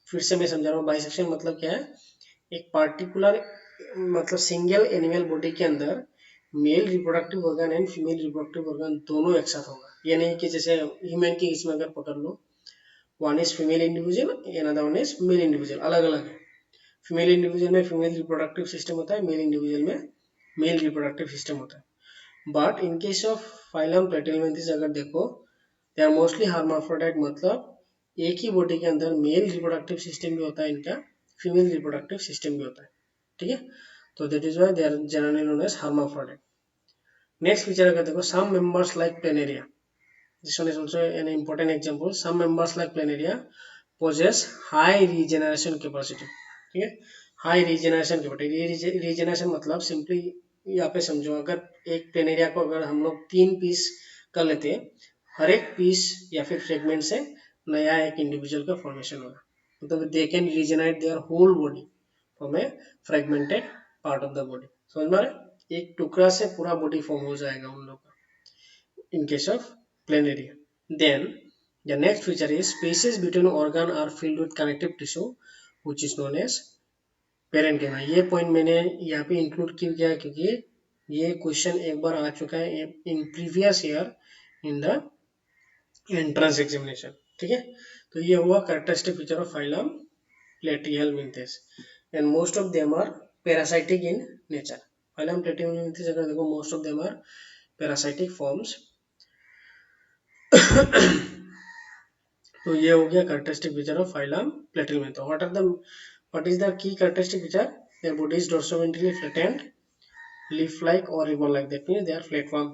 फिर से मैं समझा रहा हूँ, bisexual मतलब क्या है, एक पार्टिकुलर मतलब सिंगल एनिमल बॉडी के अंदर male reproductive organ and female reproductive organ दोनों एक साथ होगा. ये नहीं कि जैसे ह्यूमन के इसमें अगर पकड़ लो, one is female individual and other one is male individual, अलग अलग है. फीमेल इंडिविजुअल में फीमेल रिप्रोडक्टिव सिस्टम होता है, मेल इंडिविजुअल में मेल रिप्रोडक्टिव सिस्टम होता है. But in case of phylum Platyhelminthes अगर देखो, दे आर मोस्टली हार्माफ्रोडाइट, मतलब एक ही बॉडी के अंदर मेल रिप्रोडक्टिव सिस्टम भी होता है इनका, फीमेल रिप्रोडक्टिव सिस्टम भी होता है, ठीक है। तो that is why they are generally known as hermaphrodite. Next feature अगर देखो, some members like Planaria, this one is also an important example. Some members like Planaria possess high regeneration capacity, ठीक है। हाई रीजनरेशन कैपेसिटी, रीजनरेशन मतलब simply यहाँ पे समझो, अगर एक प्लेनेरिया को अगर हम लोग 3 पीस कर लेते हैं, हर एक पीस या फिर फ्रेगमेंट से नया एक इंडिविजुअल का फॉर्मेशन होगा, मतलब they can regenerate their whole body from a fragmented part of the body, समझ में आ रहा है? एक टुकड़ा से पूरा बॉडी फॉर्म हो जाएगा उन लोग का, in case of planaria. Then the next feature is spaces between organ are filled with connective tissue which is known as parenchyma. ये पॉइंट मैंने यहाँ पे इंक्लूड क्यों किया है, क्योंकि ये क्वेश्चन एक बार आ चुका है in previous year in the entrance examination, ठीक है। तो ये हुआ characteristic feature of phylum Platyhelminthes and most of them are parasitic in nature. Phylum Platyhelminthes अगर देखो, most of them are parasitic forms. तो ये हो गया characteristic feature of phylum Platyhelminthes. What is the key characteristic feature? Their body is dorsoventrally flattened, leaf like और ribbon like, that means they are flatworm.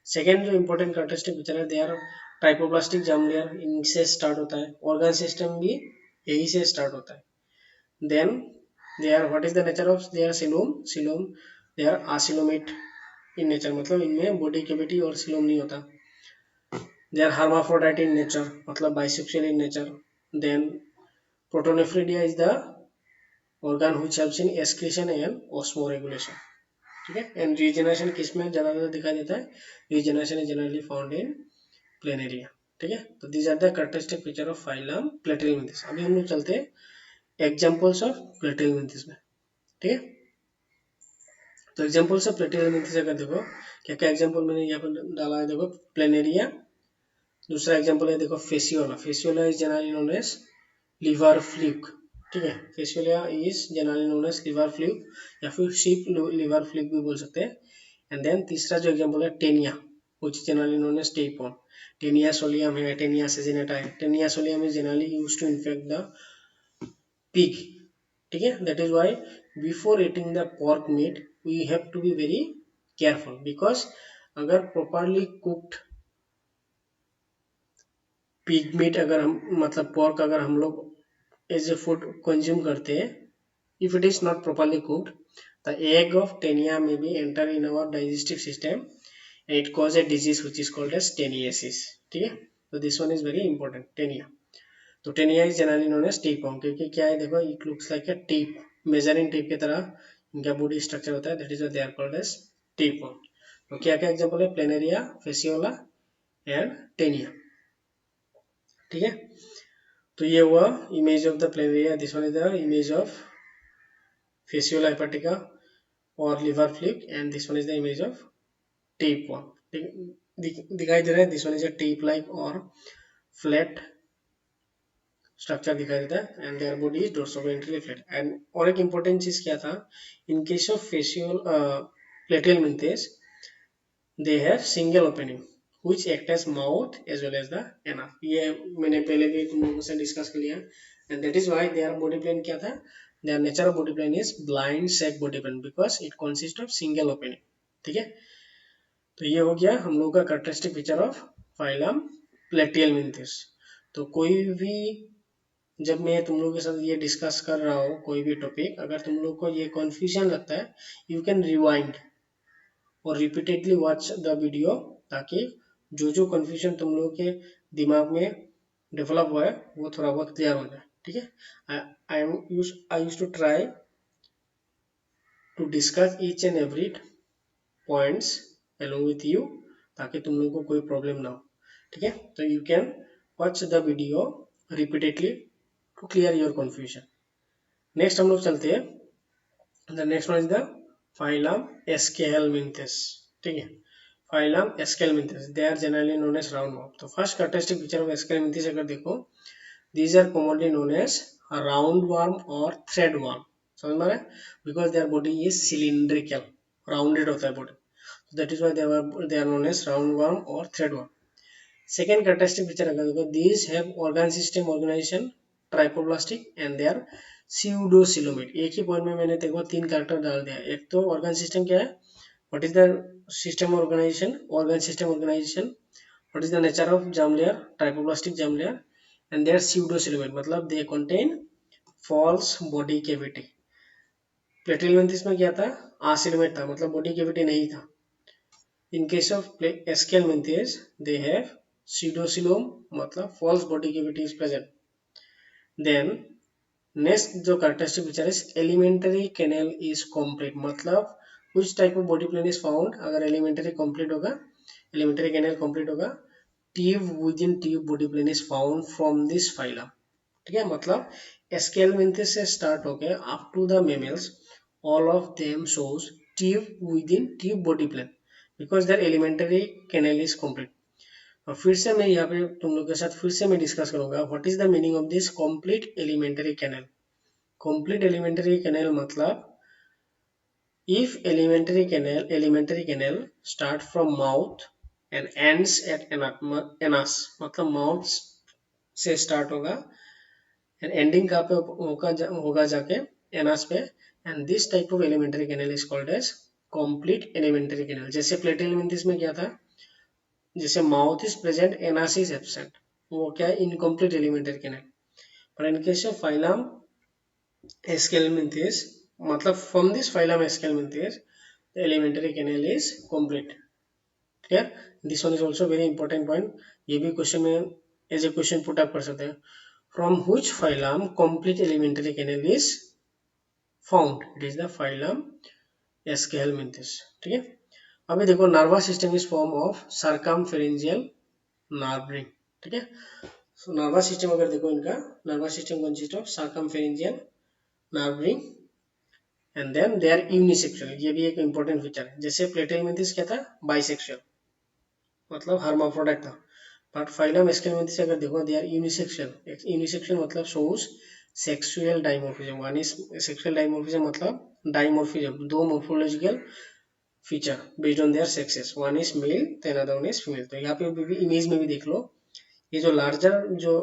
Second जो important characteristic feature है, they are ट्राइपोप्लास्टिक germ layer, इनसे start होता है, organ system भी यही से start होता है। Then they are, what is the nature of their coelom, they are acoelomate in nature, मतलब इनमें बॉडी कैविटी और सिलोम नहीं होता। They are hermaphrodite in nature, मतलब bisexual in nature. Then protonephridia is the organ which helps in excretion and osmoregulation, ठीक है। And regeneration किसमें ज्यादातर दिखाई देता है? Regeneration is generally found in Planaria, ठीक है। तो these are the characteristic feature of phylum Platyhelminthes. अभी हम लोग चलते हैं एग्जांपल्स ऑफ प्लेटिहेल्मिंथेस में, ठीक है। तो एग्जांपल्स ऑफ प्लेटिहेल्मिंथेस अगर देखो, क्या क्या एग्जांपल मैंने यहाँ पर डाला है, देखो प्लेनेरिया। दूसरा एग्जांपल है देखो Fasciola, Fasciola is generally known as liver fluke, ठीक है। Fasciola is generally known as liver fluke या फिर शीप लिवर फ्लूक भी बोल सकते हैं। एंड देन तीसरा जो एग्जांपल है Taenia, which is generally known as tapeworm. Taenia solium है, Taenia sesinata है। Taenia solium is generally used to infect the pig, ठीक है। That is why before eating the pork meat we have to be very careful, because अगर properly cooked pig meat अगर हम मतलब pork अगर हम लोग एज ए फूड कंज्यूम करते हैं, if it is not properly cooked, the egg of Taenia may be enter in our digestive system and it cause a disease which is called as taeniasis, ठीक है। तो this one is very important, taenia. तो taenia is generally known as tapeworm, क्योंकि क्या है देखो, it looks like a tape, measuring tape की तरह इनका बॉडी स्ट्रक्चर होता है, that is why they are called as tapeworm. तो क्या क्या एग्जांपल है? प्लेनेरिया, फेसियोला एंड टेनिया, ठीक है। तो ये हुआ image of the planaria, this one is the image of fasciola hepatica और liver fluke, and this one is the image of tapeworm, दिखाई दे रहा है। This one is a tape like और फ्लैट स्ट्रक्चर दिखाई देता है, and their body is dorsoventrally flat. And और एक इंपॉर्टेंट चीज क्या था, in case of facial platyhelminthes they have single opening which act as mouth as well as the enough. ये मैंने पहले भी तुम लोगों से डिस्कस कर लिया, and that is why their body plan क्या था, their nature of body plan is blind sac body plan because it consist of single opening, ठीक है। तो ये हो गया हम लोग का characteristic feature of phylum Platyhelminthes. तो कोई भी, जब मैं तुम लोगों के साथ ये डिस्कस कर रहा हूँ कोई भी टॉपिक, अगर तुम लोग को ये कंफ्यूजन लगता है, यू कैन रिवाइंड और रिपीटेडली वॉच द वीडियो, ताकि जो जो कंफ्यूजन तुम लोग के दिमाग में डेवलप हुआ है वो थोड़ा बहुत क्लियर हो जाए, ठीक है। I use to try to discuss each and every points along with you, ताकि तुम लोगों को कोई प्रॉब्लम ना हो, ठीक है। तो you can watch the video repeatedly to clear your confusion. Next हम लोग चलते हैं, the next one is the phylum aschelminthes, ठीक है। Phylum aschelminthes, they are generally known as round worm. तो first characteristic feature of aschelminthes अगर देखो, these are commonly known as round worm और थ्रेड वर्म, समझ में आ रहा है, because their body is cylindrical, rounded होता है body, that is why they are known as roundworm or threadworm. Second characteristic feature अगर देखो, these have organ system organisation triploblastic and they are pseudocoelomate. एक ही पॉइंट में मैंने देखो तीन कैरेक्टर डाल दिया। एक तो ऑर्गन सिस्टम क्या है, what is the system organisation, organ system organisation, what is the nature of germ layer, trypoplastic germ layer, and they are pseudocellular मतलब they contain false body cavity। प्लेटिलमेंथिस में क्या था, आसिलमेट था, मतलब बॉडी कैविटी नहीं था। In case of Aschelminthes they have pseudocoelom मतलब false body cavity is present। Then next जो कैरेक्टरिस्टिक फीचर है, एलिमेंटरी कैनल इज कंप्लीट मतलब कुछ type of body plan is found, अगर एलिमेंटरी कंप्लीट होगा, एलिमेंटरी कैनल कंप्लीट होगा, tube within tube body plan is found from this phylum. ठीक है, मतलब एस्केलमेंथिस से स्टार्ट होके up to the mammals all of them shows tube within tube body plan because their elementary canal is complete। और फिर से मैं यहाँ पे तुम लोग के साथ फिर से मैं डिस्कस करूंगा what is the meaning of this complete alimentary canal. Complete alimentary canal मतलब if elementary canal start from mouth and ends at anus मतलब माउथ से स्टार्ट होगा and ending कहाँ पे होगा जाके एनस पे, and this type of elementary canal is called as complete elementary canal। जैसे प्लेटिलमेंथिस में क्या था, जैसे mouth is present anus is absent, वो क्या है, इनकम्प्लीट एलिमेंटरी कैनल। पर in case of phylum aschelminthes मतलब from this phylum aschelminthes the elementary canal is complete। clear, this one is also very important point। ये भी question में as a question put up कर सकते हैं। From which phylum complete elementary canal is found, it is the phylum Aschelminthes। ठीक है, अभी देखो nervous system is form of circumpharyngeal nerve ring. ठीक है, सो नर्वस सिस्टम अगर देखो इनका nervous system consist of circumpharyngeal nerve ring and then they are unisexual. ये भी एक इंपॉर्टेंट फीचर है। जैसे प्लेटिलमेंथिस क्या था, बाइसेक्सुअल मतलब हर्माफ्रोडाइट था, बट फाइलम एस्केलमेंथिस अगर देखो दे आर यूनिसेक्सुअल। यूनिसेक्सुअल मतलब shows sexual dimorphism. One is sexual dimorphism मतलब डाइमॉर्फिज्म, दो morphological feature based on their sexes, one is male then other one is female. तो यहाँ पे भी इमेज में भी देख लो, ये जो लार्जर जो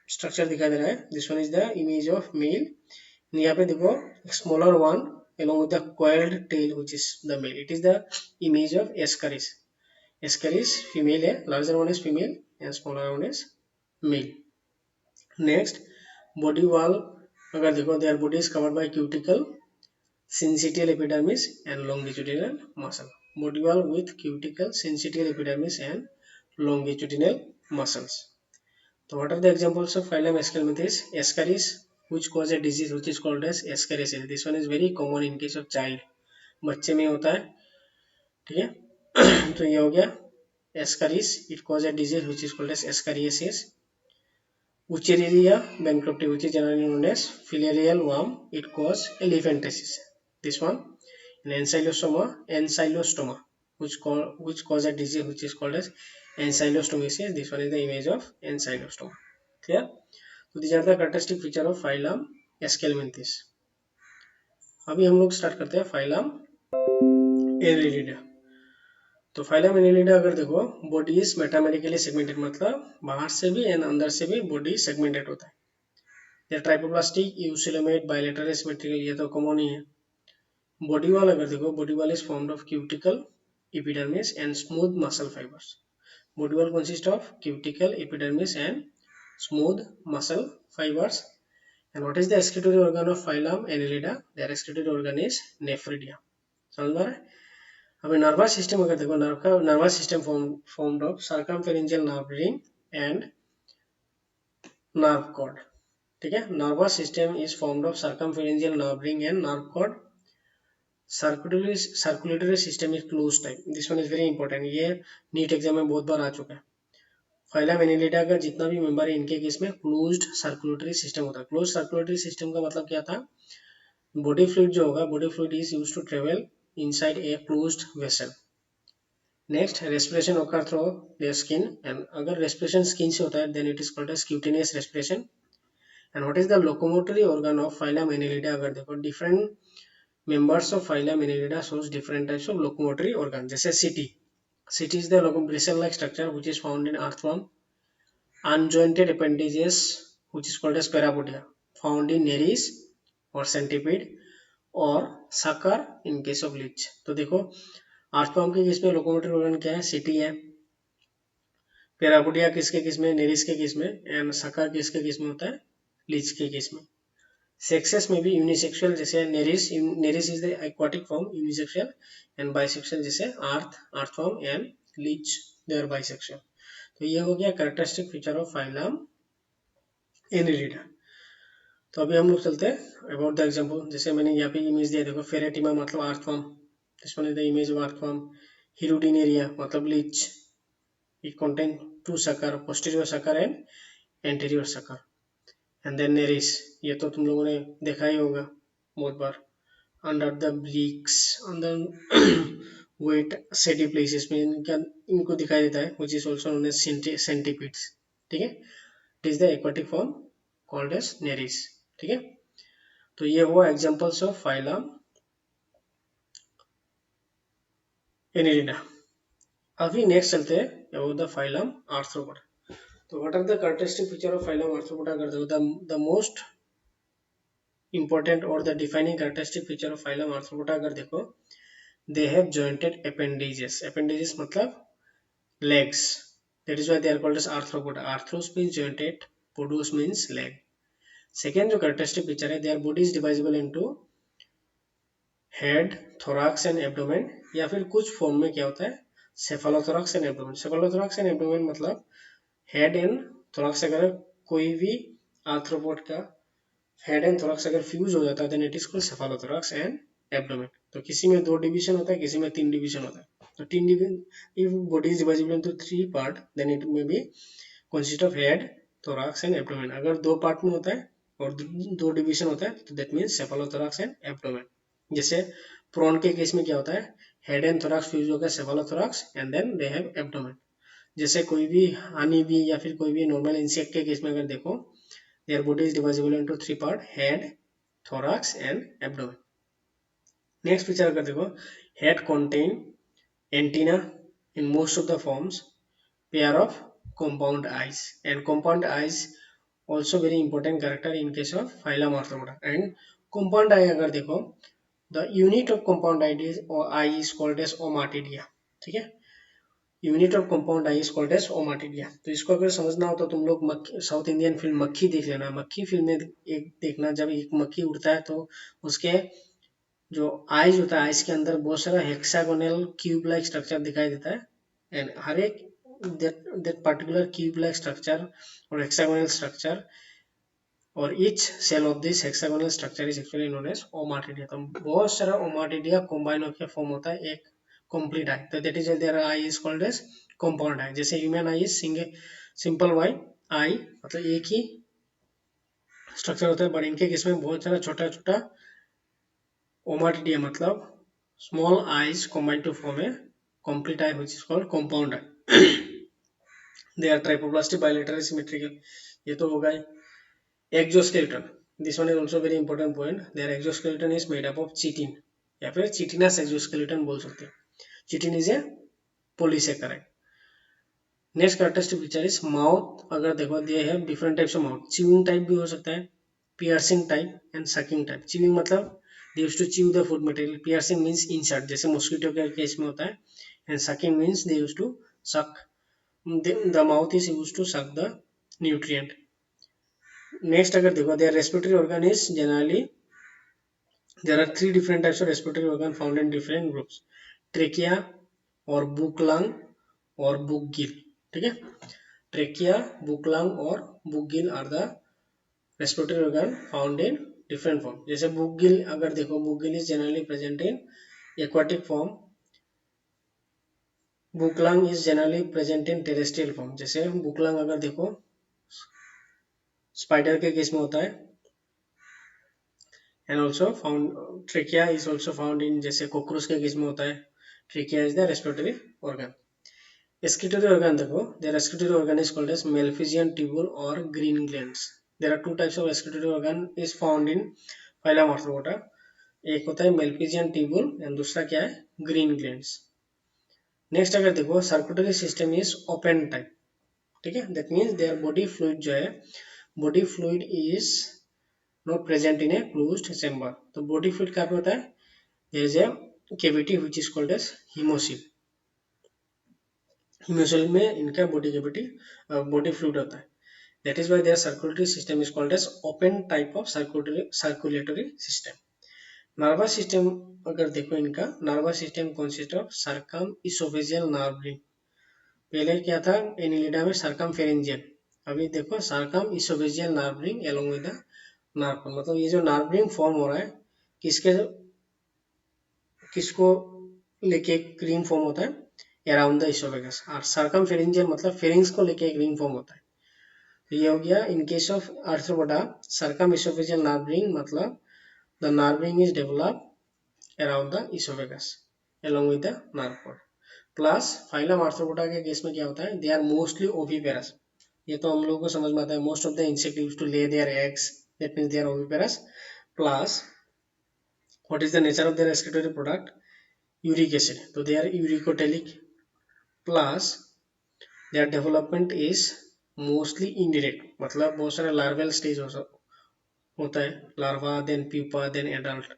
स्ट्रक्चर दिखाई दे रहा है, this one is the image of male. यहाँ पे देखो smaller one along with the coiled tail which is the male, it is the image of Ascaris। Ascaris female है, larger one is female and smaller one is male। next body wall अगर देखो their body is covered by cuticle, syncytial epidermis and longitudinal muscle। body wall with cuticle, syncytial epidermis and longitudinal muscles। So what are the examples of phylum Aschelminthes? Ascaris which cause a disease which is called as ascariasis। this one is very common in case of child, बच्चे में होता है। ठीक है तो ये हो गया ascaris, it cause a disease which is called as ascariasis. Wuchereria bankruptcy which is generally known as filarial worm, it cause elephantiasis। this one and ancylostoma which cause a disease which is called as ancylostomasis। this one is the image of ancylostoma। clear, so these are the characteristic feature of phylum Aschelminthes। अभी हम लोग start करते हैं phylum annelida. तो phylum Annelida अगर देखो body is metamerically segmented मतलब बाहर से भी एंड अंदर से भी बॉडी सेगमेंटेड होता है। ये ट्राइपोप्लास्टिक यूसिलोमेट बायलेटरल सिमेट्रिकल, ये तो कॉमन ही है। बॉडी वॉल अगर देखो body wall is formed of cuticle epidermis and smooth muscle fibers। body wall consists of cuticle, epidermis and smooth muscle fibers। and what is the excretory organ of phylum Annelida? their excretory organ is nephridia। समझ में आ रहा है। अभी nervous system अगर देखो nervous system formed of circumpharyngeal nerve ring and nerve cord. ठीक है, nervous system is formed of circumpharyngeal nerve ring and nerve cord. Circulatory system is close type, this one is very important, ये NEET exam में बहुत बार आ चुका है। Phylum Annelida का जितना भी मेंबर है इनके केस में क्लोज्ड सर्कुलेटरी सिस्टम होता है। क्लोज सर्कुलेटरी सिस्टम का मतलब क्या था, बॉडी फ्लूइड जो होगा, body fluid is used to travel inside a closed vessel. Next respiration occur through the skin, and अगर रेस्पिरेशन स्किन से होता है then it is called as cutaneous respiration. And what is the locomotory organ of phylum Annelida अगर देखो different members of phylum Annelida shows different types of locomotory organ। जैसे city Cyst is the bristle-like structure which is found in earthworm. Unjointed appendages which is called as parapodia found in nereis or centipede और sucker in case of leech. तो देखो earthworm के case में locomotor organ क्या है, city है. पेरापोडिया किसके case में, नेरिस के केस में, एंड सकर किसके केस में होता है, लीच के केस में. सेक्सेस में भी यूनिसेक्सुअल जैसे nereis, nereis is the aquatic form unisexual, and bisexual जैसे earthworm and leech they are bisexual. तो ये हो गया characteristic feature of phylum annelida. तो अभी हम लोग चलते हैं अबाउट द एग्जांपल. जैसे मैंने यहाँ पे इमेज दिया, देखो फेरेटिमा मतलब earthworm, this one is the image of earthworm. Hirudinaria मतलब leech, it contain two sucker, posterior sucker and anterior sucker. And then nereis, ये तो तुम लोगों ने देखा ही होगा बहुत बार. Under the bricks, under wet shady places में इनको दिखाई देता है, which is also known as centipedes. ठीक है, it is the aquatic form called as nereis. ठीक है, तो ये हुआ एग्जांपल्स ऑफ फाइलम एनिलिडा. अभी नेक्स्ट चलते हैं अबाउट द फाइलम आर्थ्रोपोडा. तो what are the characteristic feature of phylum Arthropoda अगर देखो, द मोस्ट इंपॉर्टेंट और the defining characteristic feature of phylum Arthropoda अगर देखो, they have jointed appendages. appendages मतलब legs, that is why they are called as arthropoda. arthros means jointed, podos means leg. second जो characteristic feature है, their body is divisible into head, thorax and abdomen, या फिर कुछ form में क्या होता है, cephalothorax and abdomen. cephalothorax and abdomen मतलब हेड एंड थोरैक्स. अगर कोई भी आर्थ्रोपोड का हेड एंड थोरैक्स अगर फ्यूज हो जाता है, then it is called cephalothorax and abdomen. तो किसी में 2 डिवीजन होता है, किसी में 3 डिवीजन होता है. तो 3 division, if body is divisible into 3 part, then it may be consist of head, thorax and abdomen. अगर 2 पार्ट में होता है और 2 डिवीजन होता है, तो that means cephalothorax and abdomen. जैसे प्रॉन के केस में क्या होता है, हेड एंड थोरैक्स फ्यूज होकर cephalothorax and then they have abdomen. जैसे कोई भी हनी बी या फिर कोई भी नॉर्मल इंसेक्ट के केस में अगर देखो, their body is divisible into 3 part, head, thorax and abdomen. Next feature अगर देखो, head contain antenna in most of the forms, pair of compound eyes, and compound eyes also very important character in case of phylum arthropoda. and compound eye अगर देखो, the unit of compound eye is called as ommatidia. ठीक है, unit of compound eye is called as ommatidia. तो इसको अगर समझना हो तो तुम लोग साउथ इंडियन फिल्म मक्खी देख लेना. मक्खी फिल्म में एक देखना, जब एक मक्खी उड़ता है तो उसके जो आईज होता है, आईज के अंदर बहुत सारा हेक्सागोनल क्यूब लाइक स्ट्रक्चर दिखाई देता है. एंड हर एक that particular cube like structure और हेक्सागोनल स्ट्रक्चर और each cell of this hexagonal structure is actually known as ommatidia. तो बहुत सारा ommatidia combine होकर फॉर्म होता है एक complete eye. तो that is why their eye is called as compound eye. जैसे human eye is simple white eye, मतलब एक ही स्ट्रक्चर होता है, बट इनके केस में बहुत सारा छोटा छोटा ommatidia मतलब small eyes combine to form a complete eye which is called compound eye. They are trypoplastic, bilateral, symmetrical. ये तो होगा ही. Exoskeleton, this one is also very important point. Their exoskeleton is made up of chitin या फिर chitinous exoskeleton बोल सकते हैं. chitin is a polysaccharide. Next characteristic feature is mouth. अगर देखो, they have different types of mouth. Chewing type भी हो सकता है, piercing type and sucking type. Chewing मतलब they used to chew the food material. Piercing means insert, जैसे mosquito के case में होता है. And sucking means they used to suck, the mouth is used to suck the nutrient. Next अगर देखो, their respiratory organ is generally, there are 3 different types of respiratory organ found in different groups: trachea और book lung और book gill. ठीक है, trachea, book lung और book gill are the respiratory organ found in different form. जैसे book gill अगर देखो, book gill is generally present in aquatic form, book lung is generally present in terrestrial form. जैसे book lung अगर देखो, spider के case में होता है. And also found trachea is also found in, जैसे कॉकरोच के केस में होता है. Trachea is the respiratory organ. Excretory organ देखो, their excretory organ is called as Malpighian tubule or green glands. There are 2 types of excretory organ is found in phylum Arthropoda. एक होता है Malpighian tubule and दूसरा क्या है, green glands. Next अगर देखो circulatory system is open type, ठीक है, that means their body fluid जो है, body fluid is not present in a closed chamber. तो बॉडी फ्लूइड कहाँ पे होता है, there is a cavity which is called as haemocoel. Haemocoel में इनका बॉडी कैविटी बॉडी फ्लूइड होता है। That is why their circulatory system is called as open type of circulatory system. Nervous system अगर देखो इनका, nervous system consist of circum oesophageal nerve ring. पहले क्या था एनिलिडा में सर्कम फेरेंजियल, अभी देखो circum oesophageal nerve ring along with the nerve. मतलब ये जो नर्व रिंग फॉर्म हो रहा है किसके, किसको लेके एक रिंग फॉर्म होता है अराउंड द इसोफेगस, और सर्कम फेरेंजियल मतलब फेरिंग्स को लेके एक रिंग फॉर्म होता है। तो ये हो गया in case of arthropoda circumoesophageal nerve ring, मतलब the nerve ring is develop around the esophagus along with the nerve cord। Plus phylum arthropoda के केस में क्या होता है, दे आर मोस्टली ओविपेरस। ये तो हम लोगों को समझ में आता है, most of the insect use to lay their eggs, that means they are oviparous. Plus what is the nature of their respiratory product, uric acid, तो they are uricotelic. Plus their development is mostly indirect, मतलब बहुत सारे larval stage होता है, larva then pupa then adult.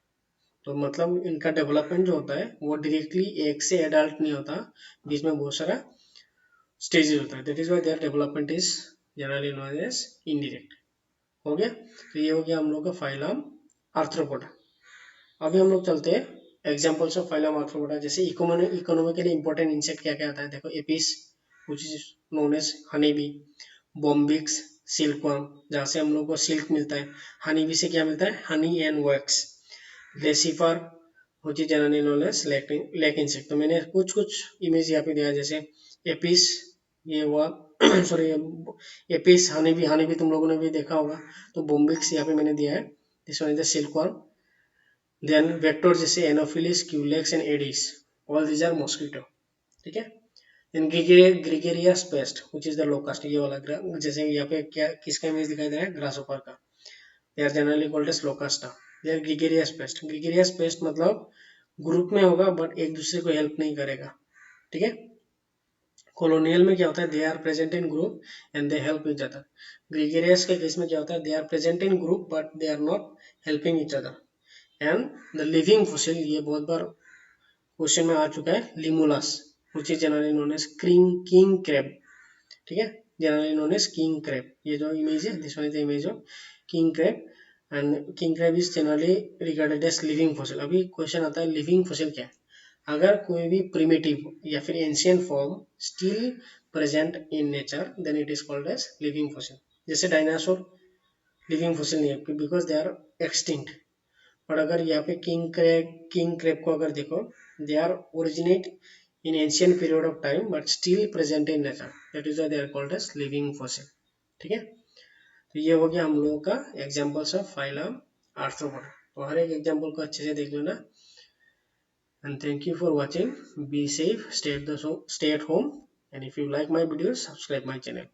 तो मतलब इनका development जो होता है वो डायरेक्टली एक से एडल्ट नहीं होता, बीच में बहुत सारा स्टेजेस होता है, that is why their development is generally known as indirect. हो गया, तो ये हो गया हम लोग का फाइलम आर्थ्रोपोडा। अभी हम लोग चलते हैं एग्जांपल्स ऑफ फाइलम आर्थ्रोपोडा। जैसे इकोनॉमिकली इंपॉर्टेंट इंसेक्ट क्या क्या आता है, देखो Apis which is known as honey bee, Bombyx, silkworm जहाँ से हम लोग को सिल्क मिलता है, हनी बी से क्या मिलता है, honey and wax, laccifer which is generally known as lac insect. तो मैंने कुछ कुछ इमेज यहाँ पे दिया, जैसे एपिस ये हुआ सॉरी एपिस, हनी भी तुम लोगों ने भी देखा होगा। तो बोम्बिक्स यहाँ पे मैंने दिया है, this one is the silkworm. Then vector जैसे anopheles, culex and aedes, all these are mosquito, ठीक है। Then gregarious pest which is the locust, ये वाला जैसे यहाँ पे क्या किसका इमेज दिखाई दे रहा है, ग्रासहोपर का। They are generally called as locusta. They are gregarious pest, gregarious pest मतलब ग्रुप में होगा बट एक दूसरे को हेल्प नहीं करेगा, ठीक है। कॉलोनियल में क्या होता है, they are present in group and they help each other. Gregarious के केस में क्या होता है, they are present in group but they are not helping each other. And the living fossil, ये बहुत बार क्वेश्चन में आ चुका है, Limulus which is generally known as king crab, ठीक है, generally known as king crab. ये जो इमेज है, this one is the image of king crab, and king crab is generally regarded as living fossil. अभी question आता है living fossil क्या है, अगर कोई भी प्रिमिटिव या फिर ancient form still present in nature then it is called as living fossil. जैसे डायनासोर लिविंग फॉसिल नहीं है बिकॉज दे आर एक्सटिंक्ट। और अगर यहाँ पे किंग क्रेब को अगर देखो, they are originate in ancient period of time but still present in nature, that is why they are called as living fossil, ठीक है। तो ये हो गया हम लोगों का एग्जांपल्स ऑफ फाइलम आर्थ्रोपोडा। तो हर एक एग्जांपल को अच्छे से देख लेना, and thank you for watching. Be safe, stay at home, and if you like my videos, subscribe my channel.